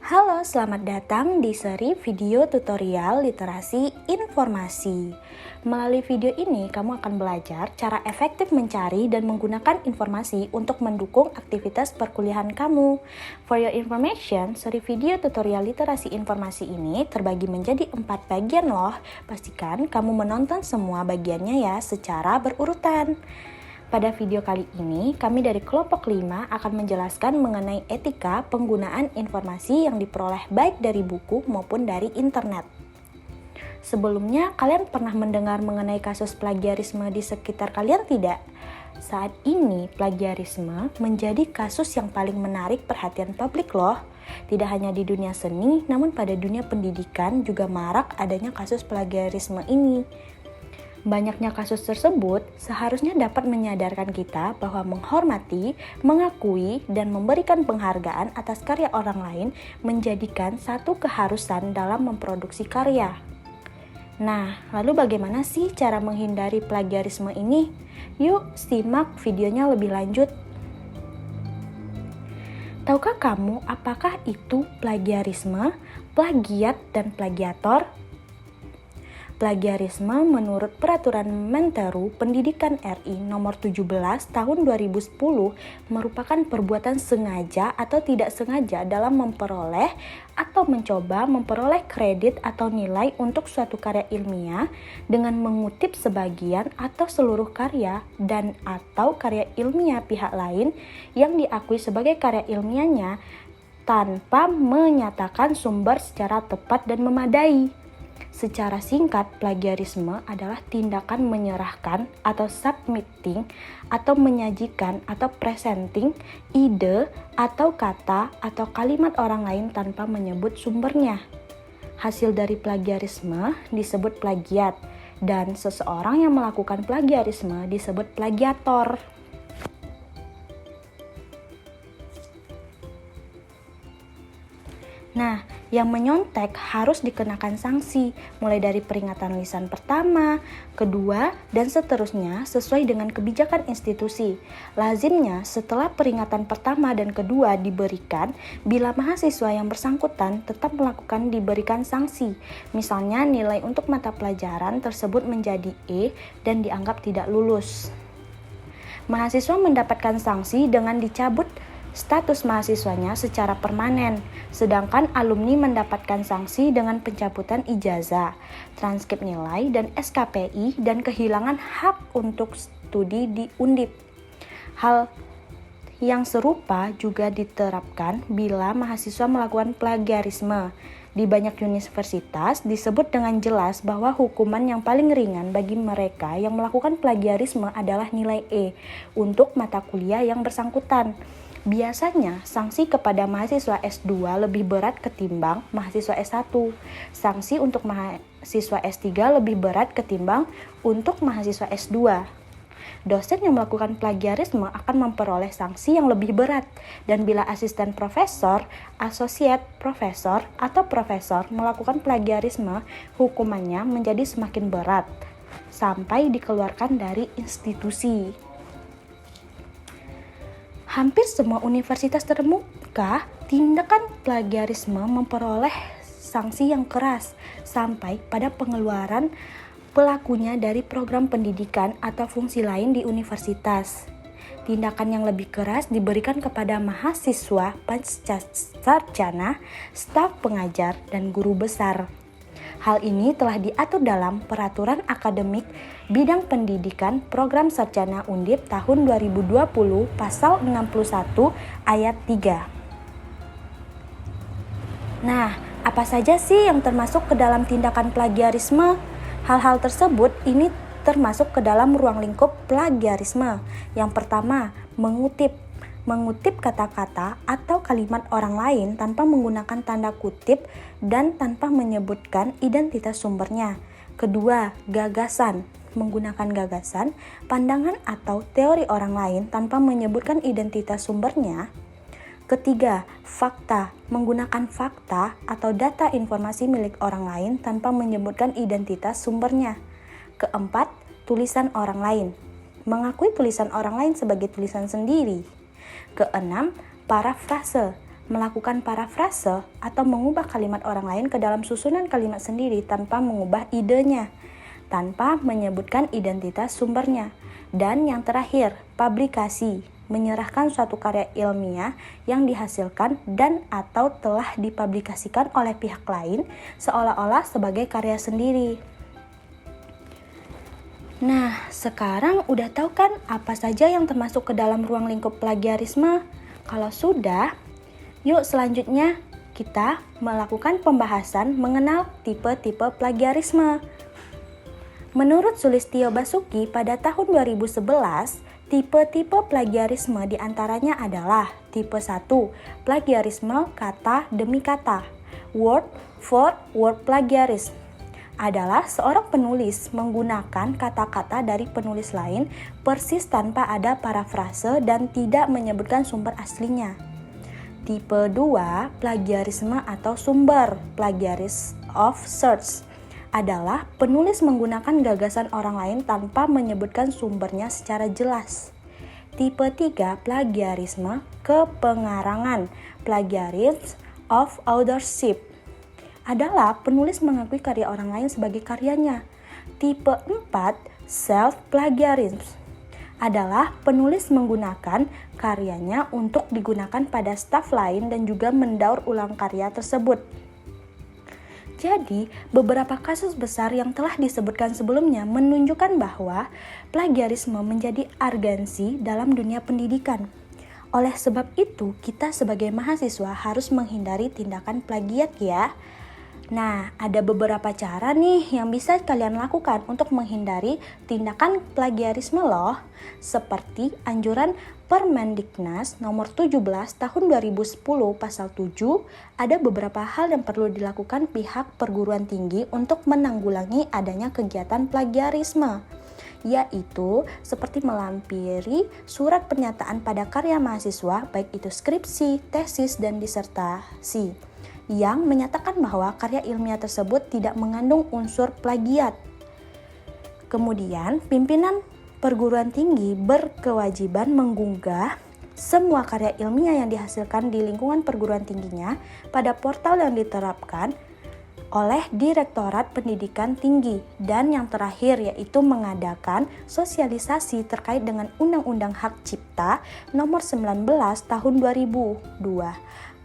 Halo, selamat datang di seri video tutorial literasi informasi. Melalui video ini, kamu akan belajar cara efektif mencari dan menggunakan informasi untuk mendukung aktivitas perkuliahan kamu. For your information, seri video tutorial literasi informasi ini terbagi menjadi 4 bagian loh. Pastikan kamu menonton semua bagiannya ya secara berurutan. Pada video kali ini, kami dari kelompok 5 akan menjelaskan mengenai etika penggunaan informasi yang diperoleh baik dari buku maupun dari internet. Sebelumnya, kalian pernah mendengar mengenai kasus plagiarisme di sekitar kalian tidak? Saat ini, plagiarisme menjadi kasus yang paling menarik perhatian publik loh. Tidak hanya di dunia seni, namun pada dunia pendidikan juga marak adanya kasus plagiarisme ini. Banyaknya kasus tersebut seharusnya dapat menyadarkan kita bahwa menghormati, mengakui, dan memberikan penghargaan atas karya orang lain menjadikan satu keharusan dalam memproduksi karya. Nah, lalu bagaimana sih cara menghindari plagiarisme ini? Yuk, simak videonya lebih lanjut. Tahukah kamu apakah itu plagiarisme, plagiat, dan plagiator? Plagiarisme menurut Peraturan Menteru Pendidikan RI Nomor 17 Tahun 2010 merupakan perbuatan sengaja atau tidak sengaja dalam memperoleh atau mencoba memperoleh kredit atau nilai untuk suatu karya ilmiah dengan mengutip sebagian atau seluruh karya dan atau karya ilmiah pihak lain yang diakui sebagai karya ilmiahnya tanpa menyatakan sumber secara tepat dan memadai. Secara singkat, plagiarisme adalah tindakan menyerahkan atau submitting atau menyajikan atau presenting ide atau kata atau kalimat orang lain tanpa menyebut sumbernya. Hasil dari plagiarisme disebut plagiat dan seseorang yang melakukan plagiarisme disebut plagiator. Nah, yang menyontek harus dikenakan sanksi, mulai dari peringatan lisan pertama, kedua, dan seterusnya sesuai dengan kebijakan institusi. Lazimnya, setelah peringatan pertama dan kedua diberikan, bila mahasiswa yang bersangkutan tetap diberikan sanksi. Misalnya, nilai untuk mata pelajaran tersebut menjadi E dan dianggap tidak lulus. Mahasiswa mendapatkan sanksi dengan dicabut status mahasiswanya secara permanen, sedangkan alumni mendapatkan sanksi dengan pencabutan ijazah, transkrip nilai, dan SKPI, dan kehilangan hak untuk studi di Undip. Hal yang serupa juga diterapkan bila mahasiswa melakukan plagiarisme. Di banyak universitas disebut dengan jelas bahwa hukuman yang paling ringan bagi mereka yang melakukan plagiarisme adalah nilai E untuk mata kuliah yang bersangkutan. Biasanya, sanksi kepada mahasiswa S2 lebih berat ketimbang mahasiswa S1. Sanksi untuk mahasiswa S3 lebih berat ketimbang untuk mahasiswa S2. Dosen yang melakukan plagiarisme akan memperoleh sanksi yang lebih berat. Dan bila asisten profesor, associate profesor, atau profesor melakukan plagiarisme, hukumannya menjadi semakin berat sampai dikeluarkan dari institusi. Hampir semua universitas terkemuka, tindakan plagiarisme memperoleh sanksi yang keras sampai pada pengeluaran pelakunya dari program pendidikan atau fungsi lain di universitas. Tindakan yang lebih keras diberikan kepada mahasiswa, pascasarjana, staf pengajar, dan guru besar. Hal ini telah diatur dalam Peraturan Akademik Bidang Pendidikan Program Sarjana Undip tahun 2020 Pasal 61 Ayat 3. Nah, apa saja sih yang termasuk ke dalam tindakan plagiarisme? Hal-hal tersebut ini termasuk ke dalam ruang lingkup plagiarisme. Yang pertama, mengutip kata-kata atau kalimat orang lain tanpa menggunakan tanda kutip dan tanpa menyebutkan identitas sumbernya. Kedua, gagasan, menggunakan gagasan, pandangan atau teori orang lain tanpa menyebutkan identitas sumbernya. Ketiga, fakta, menggunakan fakta atau data informasi milik orang lain tanpa menyebutkan identitas sumbernya. Keempat, tulisan orang lain, mengakui tulisan orang lain sebagai tulisan sendiri. Keenam, parafrase, melakukan parafrase atau mengubah kalimat orang lain ke dalam susunan kalimat sendiri tanpa mengubah idenya, tanpa menyebutkan identitas sumbernya. Dan yang terakhir, publikasi, menyerahkan suatu karya ilmiah yang dihasilkan dan atau telah dipublikasikan oleh pihak lain seolah-olah sebagai karya sendiri. Nah, sekarang udah tahu kan apa saja yang termasuk ke dalam ruang lingkup plagiarisme? Kalau sudah, yuk selanjutnya kita melakukan pembahasan mengenal tipe-tipe plagiarisme. Menurut Sulistyo Basuki pada tahun 2011, tipe-tipe plagiarisme diantaranya adalah tipe 1, plagiarisme kata demi kata, word for word plagiarism. Adalah seorang penulis menggunakan kata-kata dari penulis lain persis tanpa ada parafrase dan tidak menyebutkan sumber aslinya. Tipe 2, plagiarisme atau sumber, plagiarism of source, adalah penulis menggunakan gagasan orang lain tanpa menyebutkan sumbernya secara jelas. Tipe 3, plagiarisme kepengarangan, plagiarism of authorship, adalah penulis mengakui karya orang lain sebagai karyanya. Tipe 4, self-plagiarism, adalah penulis menggunakan karyanya untuk digunakan pada staf lain dan juga mendaur ulang karya tersebut. Jadi, beberapa kasus besar yang telah disebutkan sebelumnya menunjukkan bahwa plagiarisme menjadi urgensi dalam dunia pendidikan. Oleh sebab itu, kita sebagai mahasiswa harus menghindari tindakan plagiat ya. Nah, ada beberapa cara nih yang bisa kalian lakukan untuk menghindari tindakan plagiarisme loh. Seperti anjuran Permendiknas nomor 17 tahun 2010 pasal 7, ada beberapa hal yang perlu dilakukan pihak perguruan tinggi untuk menanggulangi adanya kegiatan plagiarisme, yaitu seperti melampiri surat pernyataan pada karya mahasiswa, baik itu skripsi, tesis, dan disertasi, yang menyatakan bahwa karya ilmiah tersebut tidak mengandung unsur plagiat. Kemudian, pimpinan perguruan tinggi berkewajiban mengunggah semua karya ilmiah yang dihasilkan di lingkungan perguruan tingginya pada portal yang diterapkan oleh Direktorat Pendidikan Tinggi. Dan yang terakhir yaitu mengadakan sosialisasi terkait dengan Undang-Undang Hak Cipta nomor 19 tahun 2002,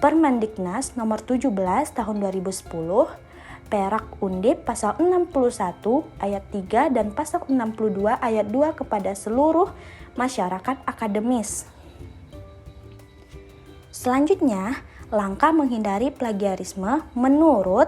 Permendiknas nomor 17 tahun 2010, Perak Undip pasal 61 ayat 3 dan pasal 62 ayat 2 kepada seluruh masyarakat akademis. Selanjutnya, langkah menghindari plagiarisme menurut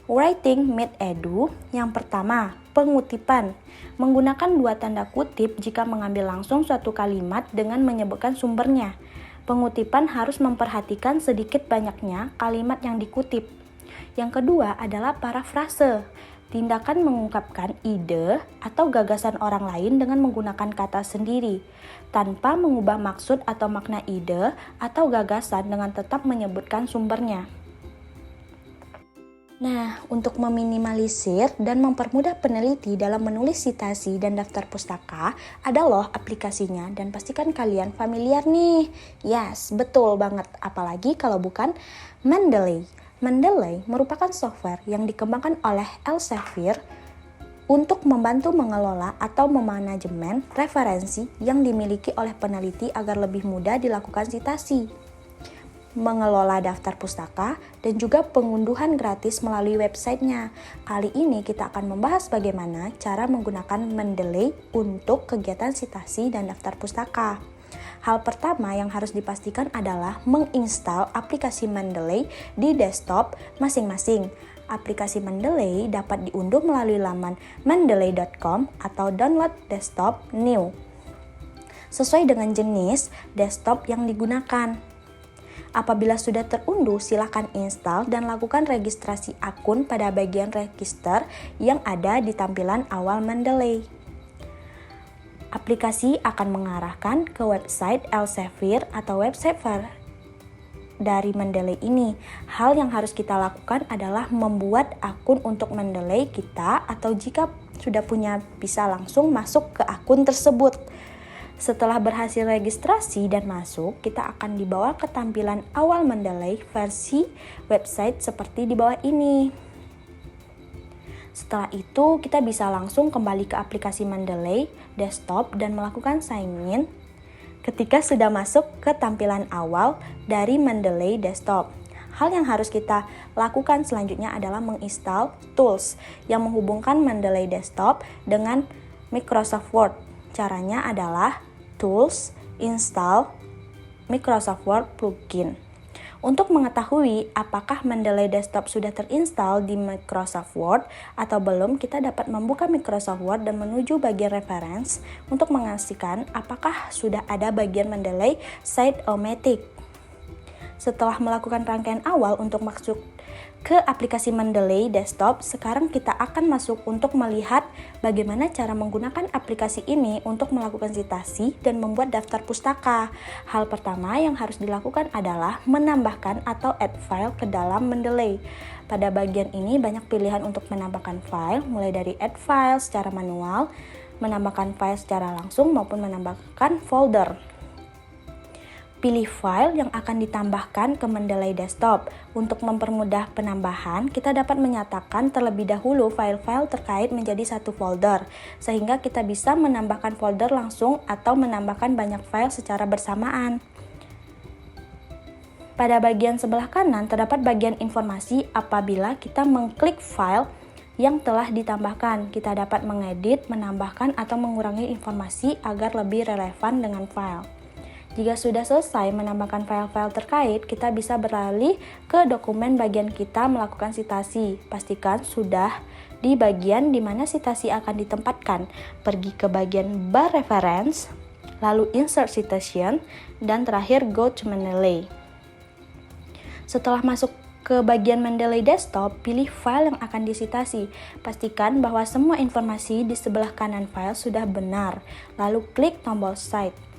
Writing Made Edu. Yang pertama, pengutipan. Menggunakan dua tanda kutip jika mengambil langsung suatu kalimat dengan menyebutkan sumbernya. Pengutipan harus memperhatikan sedikit banyaknya kalimat yang dikutip. Yang kedua adalah parafrase. Tindakan mengungkapkan ide atau gagasan orang lain dengan menggunakan kata sendiri, tanpa mengubah maksud atau makna ide atau gagasan dengan tetap menyebutkan sumbernya. Nah, untuk meminimalisir dan mempermudah peneliti dalam menulis citasi dan daftar pustaka, ada loh aplikasinya dan pastikan kalian familiar nih. Yes, betul banget, apalagi kalau bukan Mendeley. Mendeley merupakan software yang dikembangkan oleh Elsevier untuk membantu mengelola atau memanajemen referensi yang dimiliki oleh peneliti agar lebih mudah dilakukan citasi, mengelola daftar pustaka, dan juga pengunduhan gratis melalui websitenya. Kali ini kita akan membahas bagaimana cara menggunakan Mendeley untuk kegiatan citasi dan daftar pustaka. Hal pertama yang harus dipastikan adalah menginstal aplikasi Mendeley di desktop masing-masing. Aplikasi Mendeley dapat diunduh melalui laman mendeley.com atau download desktop new, sesuai dengan jenis desktop yang digunakan. Apabila sudah terunduh, silakan install dan lakukan registrasi akun pada bagian register yang ada di tampilan awal Mendeley. Aplikasi akan mengarahkan ke website Elsevier atau website dari Mendeley ini. Hal yang harus kita lakukan adalah membuat akun untuk Mendeley kita, atau jika sudah punya bisa langsung masuk ke akun tersebut. Setelah berhasil registrasi dan masuk, kita akan dibawa ke tampilan awal Mendeley versi website seperti di bawah ini. Setelah itu, kita bisa langsung kembali ke aplikasi Mendeley desktop dan melakukan sign in ketika sudah masuk ke tampilan awal dari Mendeley desktop. Hal yang harus kita lakukan selanjutnya adalah menginstal tools yang menghubungkan Mendeley desktop dengan Microsoft Word. Caranya adalah Tools, Install, Microsoft Word Plugin. Untuk mengetahui apakah Mendeley Desktop sudah terinstall di Microsoft Word atau belum, kita dapat membuka Microsoft Word dan menuju bagian Reference untuk mengastikan apakah sudah ada bagian Mendeley Site-O-Matic. Setelah melakukan rangkaian awal untuk masuk ke aplikasi Mendeley Desktop, sekarang kita akan masuk untuk melihat bagaimana cara menggunakan aplikasi ini untuk melakukan citasi dan membuat daftar pustaka. Hal pertama yang harus dilakukan adalah menambahkan atau add file ke dalam Mendeley. Pada bagian ini banyak pilihan untuk menambahkan file, mulai dari add file secara manual, menambahkan file secara langsung, maupun menambahkan folder. Pilih file yang akan ditambahkan ke Mendeley Desktop. Untuk mempermudah penambahan, kita dapat menyatakan terlebih dahulu file-file terkait menjadi satu folder, sehingga kita bisa menambahkan folder langsung atau menambahkan banyak file secara bersamaan. Pada bagian sebelah kanan terdapat bagian informasi. Apabila kita mengklik file yang telah ditambahkan, kita dapat mengedit, menambahkan, atau mengurangi informasi agar lebih relevan dengan file. Jika sudah selesai menambahkan file-file terkait, kita bisa beralih ke dokumen bagian kita melakukan citasi. Pastikan sudah di bagian di mana citasi akan ditempatkan. Pergi ke bagian bar reference, lalu insert citation, dan terakhir go to Mendeley. Setelah masuk ke bagian Mendeley Desktop, pilih file yang akan disitasi. Pastikan bahwa semua informasi di sebelah kanan file sudah benar, lalu klik tombol Cite.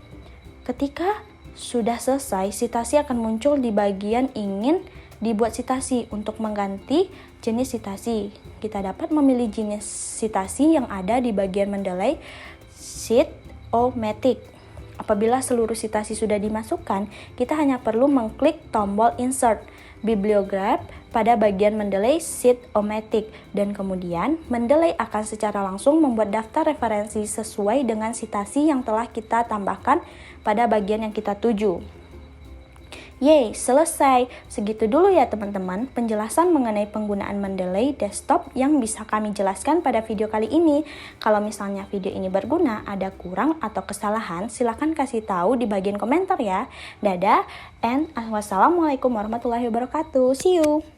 Ketika sudah selesai, citasi akan muncul di bagian ingin dibuat citasi. Untuk mengganti jenis citasi, kita dapat memilih jenis citasi yang ada di bagian Mendeley Site-O-Matic. Apabila seluruh citasi sudah dimasukkan, kita hanya perlu mengklik tombol Insert Bibliograph pada bagian Mendeley Site-O-Matic, dan kemudian Mendeley akan secara langsung membuat daftar referensi sesuai dengan citasi yang telah kita tambahkan pada bagian yang kita tuju. Yeay, selesai. Segitu dulu ya teman-teman penjelasan mengenai penggunaan Mendeley Desktop yang bisa kami jelaskan pada video kali ini. Kalau misalnya video ini berguna, ada kurang atau kesalahan, silahkan kasih tahu di bagian komentar ya. Dadah, and wassalamualaikum warahmatullahi wabarakatuh. See you!